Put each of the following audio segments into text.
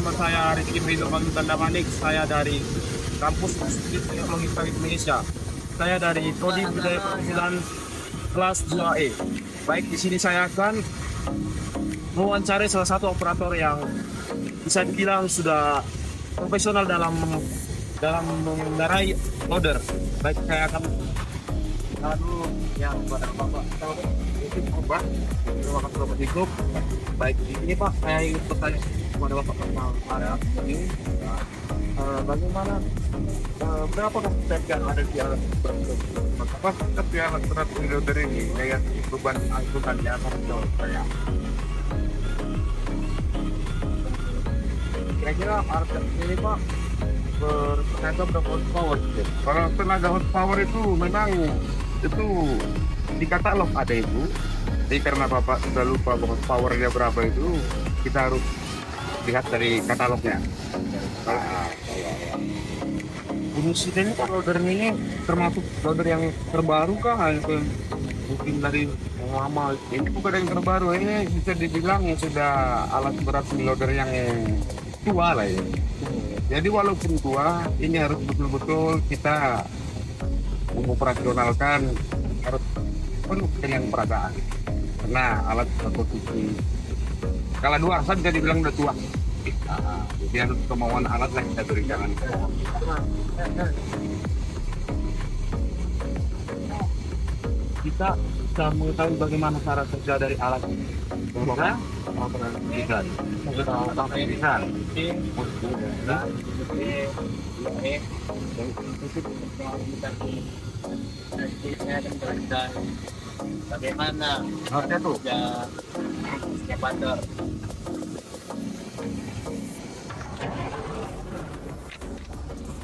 nama saya Rizky Brindo Bagi Tanda Manik. Saya dari Kampus Teknologi Indonesia. Saya dari Prodi Budaya Perizinan kelas 2E. Baik, di sini saya akan mewawancari salah satu operator yang bisa dibilang sudah profesional dalam mengendarai loader. Baik, saya akan lalu yang kepada Bapak itu Bapak, terima kasih Bapak Dikup. Baik, ini Pak, saya ingin bertanya kepada Bapak tentang area ini. Bagaimana berapa step yang ada di alat Apa step yang berat loader ini yang beban angkutannya akan menjauh saya. kira-kira harga ini Pak bertenaga berapa horsepower? Kalau tenaga horsepower itu memang itu di katalog ada itu. Jadi karena Bapak sudah lupa horsepowernya berapa itu, kita harus lihat dari katalognya. Nah, Jenis ini Pak, loader ini termasuk loader yang terbaru kah? Atau mungkin dari yang lama? ini bukan yang terbaru, ini bisa dibilang sudah alat berat loader yang tua lah ya. Jadi walaupun tua, ini harus betul-betul kita mengoperasionalkan, harus penuh dengan perasaan. Karena alat posisi kalau dua asal bisa dibilang udah tua. Nah, jadi harus kemauan alat lah kita berikan. Kita bisa mengetahui bagaimana cara kerja dari alat ini. Bisa? Bisa. Sampai bisa. Bagaimana Harusnya tuh. kerja skepandor?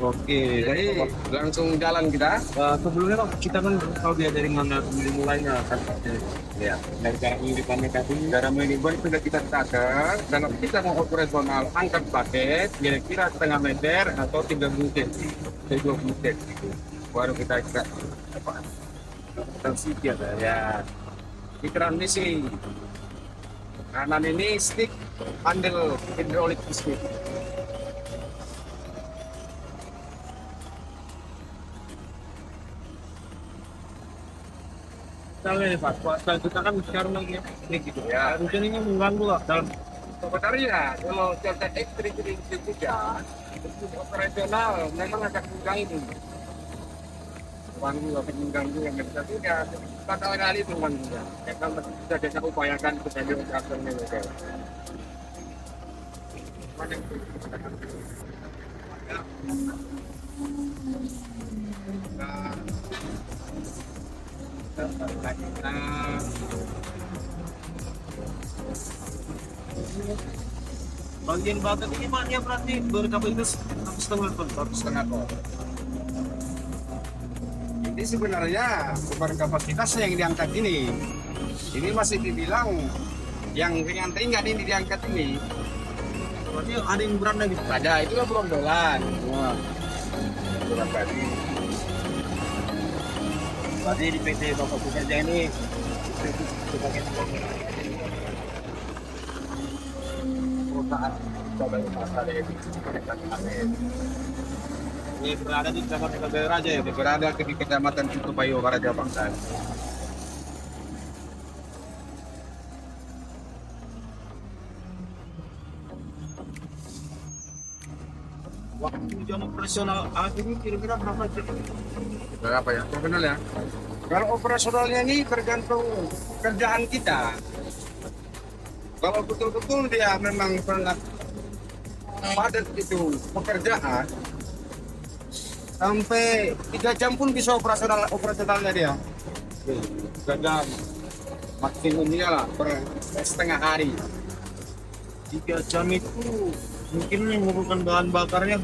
Oke, jadi langsung jalan kita. Sebelumnya Pak, kita kan tahu dia dari mana mulainya kan. Ya, dari cara pengirimannya tadi, cara mengiriman sudah kita catat. Dan kita mau operasional angkat paket, kira-kira setengah meter atau 30 cm, 20 cm. Baru kita ikat apa? Transisi ya. Di transmisi kanan ini stick handle hidrolik stick. Misalnya nih Pak, swasta kita kan sekarang lagi ini gitu Ya. Hujan ini mengganggu lah dalam Sebenarnya kalau cuaca ekstrim itu hujan, itu operasional memang agak mengganggu. Mengganggu yang bisa tidak pada kali itu mengganggu. Memang sudah kita upayakan sebagai operasional legal. bagian bakat ini Pak, dia berarti berkapasitas 1,5 ton. 1,5 ton. Ini sebenarnya bukan kapasitasnya yang diangkat ini. Ini masih dibilang yang ringan-ringan ini diangkat ini. Berarti ada yang berat lagi. Ada, itu kan berondolan. Wah, Berat tadi. berarti di PT Bapak Pekerja ini Perusahaan coba pasar ini. ini berada di Kecamatan Kabel Raja ya Pak. Berada di Kecamatan Situpayo, Raja Bangsa. Waktu jam operasional alat ini kira-kira berapa jam? Berapa ya? Benar ya? Kalau operasionalnya ini tergantung kerjaan kita. Kalau betul-betul dia memang sangat padat itu pekerjaan, sampai 3 jam pun bisa operasionalnya dia. 3 jam maksimumnya lah per setengah hari. 3 jam itu mungkin memerlukan bahan bakarnya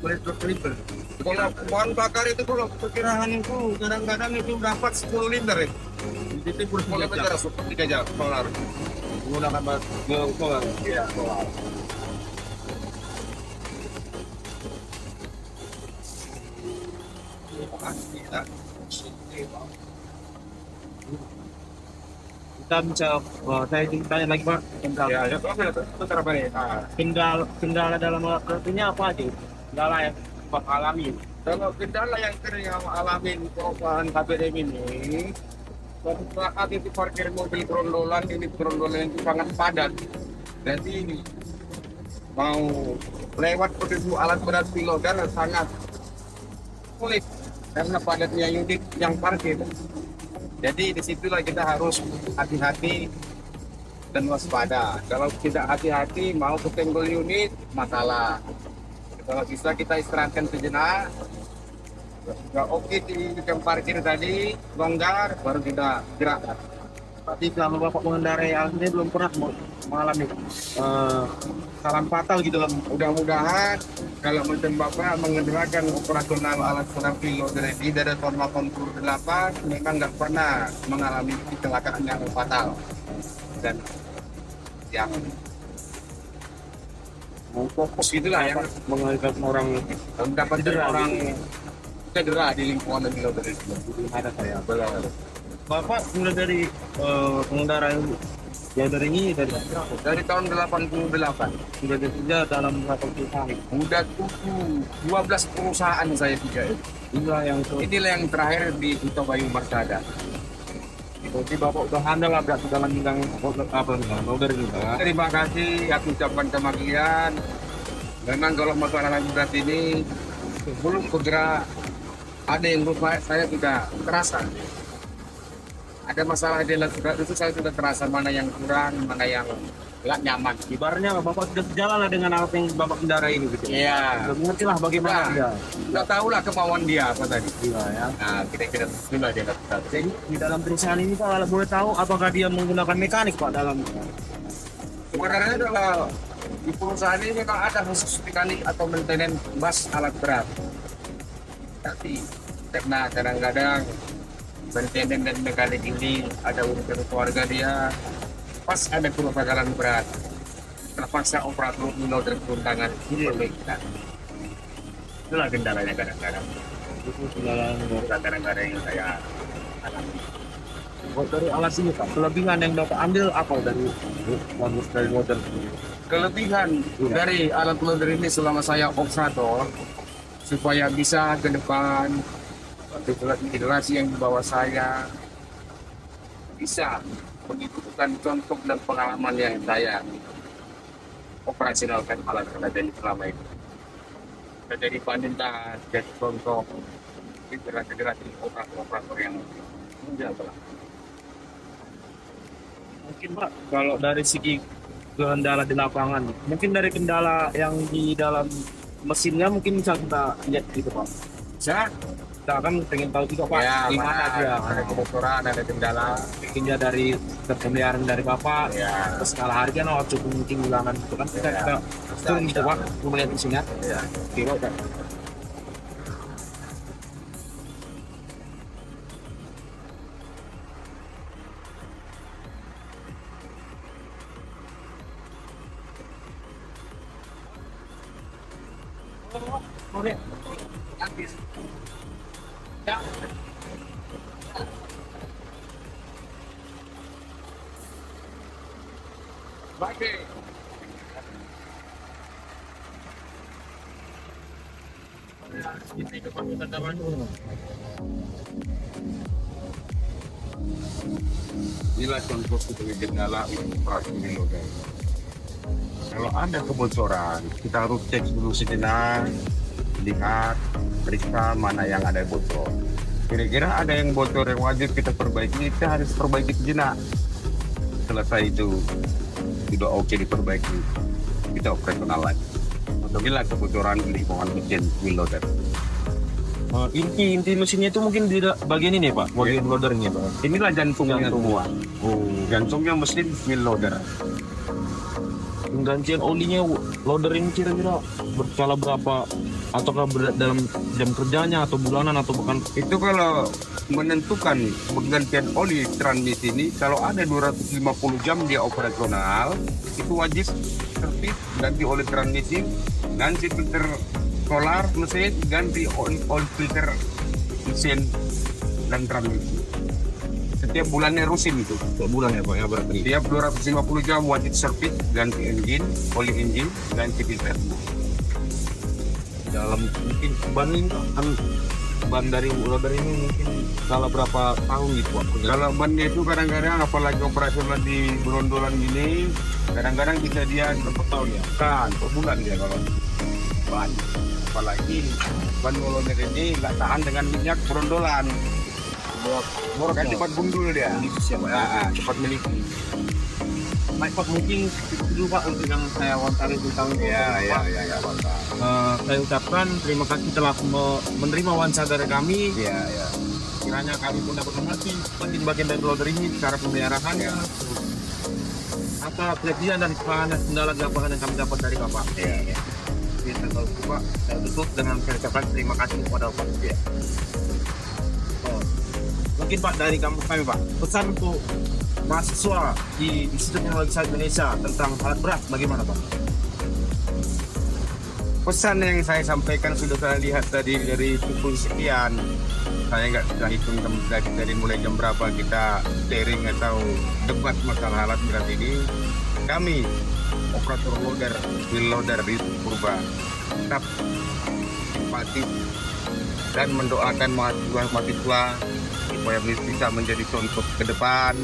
berliter-liter. Kalau bahan bakar itu kalau perkiraan itu kadang-kadang itu dapat 10 liter ya. Itu Mulai berapa? bicara 3 jam solar. Menggunakan solar. Iya, solar. kita bisa, saya ingin tanya lagi Pak, tentang Ya, ya, itu terapa nih? kendala dalam alat berat ini apa aja? Kendala yang Pak alami. Kalau kendala yang sering kamu alami perubahan KBM ini, suatu saat itu parkir mobil gerondolan ini gerondolan itu sangat padat. Jadi mau lewat pintu alat berat piloter sangat sulit karena padatnya unit yang parkir. Jadi disitulah kita harus hati-hati dan waspada. Kalau tidak hati-hati mau kesenggol unit masalah. Kalau bisa kita istirahatkan sejenak. Nggak oke di jam parkir tadi longgar baru kita gerak. Tapi kalau Bapak mengendarai alat ini belum pernah mengalami kesalahan fatal gitu dalam. Mudah-mudahan kalau macam Bapak mengendaраkan operasional alat berat piloter ini dari tahun 88 memang nggak pernah mengalami kecelakaan yang fatal. Dan yang fokus itulah yang Mengalihkan orang mendapat orang cedera di lingkungan piloter itu. ada saya. Bapak mulai dari pengendara yang dari ini Dari tahun 88 sudah bekerja dalam berapa perusahaan? udah 12 perusahaan saya juga. Inilah yang terakhir di Duta Bayu Marsada. Jadi Bapak udah handal lah berarti dalam bidang loader ini. Terima kasih aku ucapkan sama kalian. Memang kalau masalah lalu berat ini belum segera ada yang lupa, saya sudah terasa. Ada masalah di lalu berat itu saya sudah terasa mana yang kurang, mana yang nggak nyaman. Ibaratnya Bapak sudah sejalan lah dengan alat yang Bapak kendarai ini gitu. Iya. Sudah mengerti lah bagaimana Nah, dia. Nggak tahu lah kemauan dia apa tadi. Iya ya. Nah, kira-kira itulah dia lakukan. Jadi di dalam perusahaan ini Pak kalau boleh tahu apakah dia menggunakan mekanik Pak dalam Sebenarnya kalau di perusahaan ini memang ada khusus mekanik atau maintenance bus alat berat. Tapi karena kadang-kadang maintenance dan mekanik ini ada urusan keluarga dia, pas ada kebakaran berat, terpaksa operator loader turun tangan diperbaikkan. Itulah kendalanya kadang-kadang. itu jalan Bukan kadang-kadang yang saya alami. dari alat ini Pak? Kelebihan yang Bapak ambil apa dari bagus dari loader sendiri? Kelebihan dari alat loader ini selama saya operator supaya bisa ke depan generasi yang di bawah saya bisa mengikuti contoh dan pengalaman yang saya operasionalkan alat berat dari selama ini. Jadi panutan, jadi contoh generasi operator yang muda telah. Mungkin Pak kalau dari segi kendala di lapangan, mungkin dari kendala yang di dalam mesinnya mungkin bisa kita lihat gitu Pak. Bisa? Kita kan pengen tahu juga Pak Ya, gimana dia. ada kebocoran, ada kendala. Mungkin dia dari pemeliharaan dari Bapak, Ya. skala harga no cukup mungkin bulanan gitu kan kita Ya. kita turun gitu Pak, melihat mesinnya. Ya. Oke Pak. Oke. Habis. Ya. Baik. Ini kepanggilan taman dulu. Inilah contoh sebagai kendala operasi loader. Kalau ada kebocoran, kita harus cek dulu sejenak, lihat, periksa mana yang ada bocor. Kira-kira ada yang bocor yang wajib kita perbaiki, kita harus perbaiki sejenak. Selesai itu sudah oke diperbaiki, kita operasional lagi. Inilah kebocoran di lingkungan mesin wheel loader. Inti mesinnya itu mungkin di bagian ini Pak, bagian loadernya Pak. Inilah jantungnya semua. Jantungnya mesin wheel loader. Penggantian olinya loader ini kira-kira berskala berapa? Ataukah dalam jam kerjanya atau bulanan atau bahkan Itu kalau menentukan penggantian oli transmisi ini, kalau ada 250 jam dia operasional, itu wajib servis, ganti oli transmisi, ganti filter solar mesin, ganti oli filter mesin dan transmisi. setiap bulannya rutin itu. Setiap bulan ya Pak ya berarti. Tiap 250 jam wajib servis, ganti engine, oli engine, ganti filter. Dalam mungkin ban ini kan ban dari loader ini mungkin salah berapa tahun gitu Pak? Kalau bannya itu kadang-kadang apalagi operasional di berondolan gini, kadang-kadang bisa dia berapa tahun ya? Kan, per bulan dia kalau ban. Apalagi ban loader ini nggak tahan dengan minyak berondolan. Kan cepat gundul dia. Cepat miliki. Baik Pak, mungkin itu Pak untuk yang saya wawancara itu tahun ini. Ya. Saya ucapkan terima kasih telah menerima wawancara dari kami. Iya. Kiranya kami pun dapat mengerti penting bagian dari loader ini, cara pemeliharaannya, apa kejadian dan kendala di lapangan yang kami dapat dari Bapak. Iya. Kita kalau Pak, saya tutup dengan saya ucapkan terima kasih kepada Bapak. Mungkin Pak dari kampus kami Pak, pesan untuk mahasiswa di Institut Teknologi Sawit Indonesia tentang alat berat bagaimana Pak? Pesan yang saya sampaikan sudah saya lihat tadi dari pukul sekian. Saya nggak sudah hitung dari mulai jam berapa kita sharing atau debat masalah alat berat ini. Kami operator loader, wheel loader di Purba tetap empati dan mendoakan mahasiswa supaya bisa menjadi contoh ke depan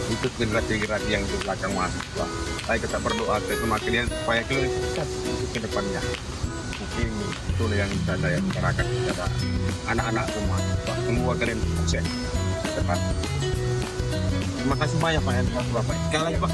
untuk generasi-generasi yang di belakang mahasiswa. Saya tetap berdoa sama kalian supaya kalian sukses untuk ke depannya. Mungkin itu yang bisa saya utarakan kepada anak-anak semua. Semua kalian sukses. Tepat. Terima kasih banyak Pak Bapak. Sekali lagi Pak.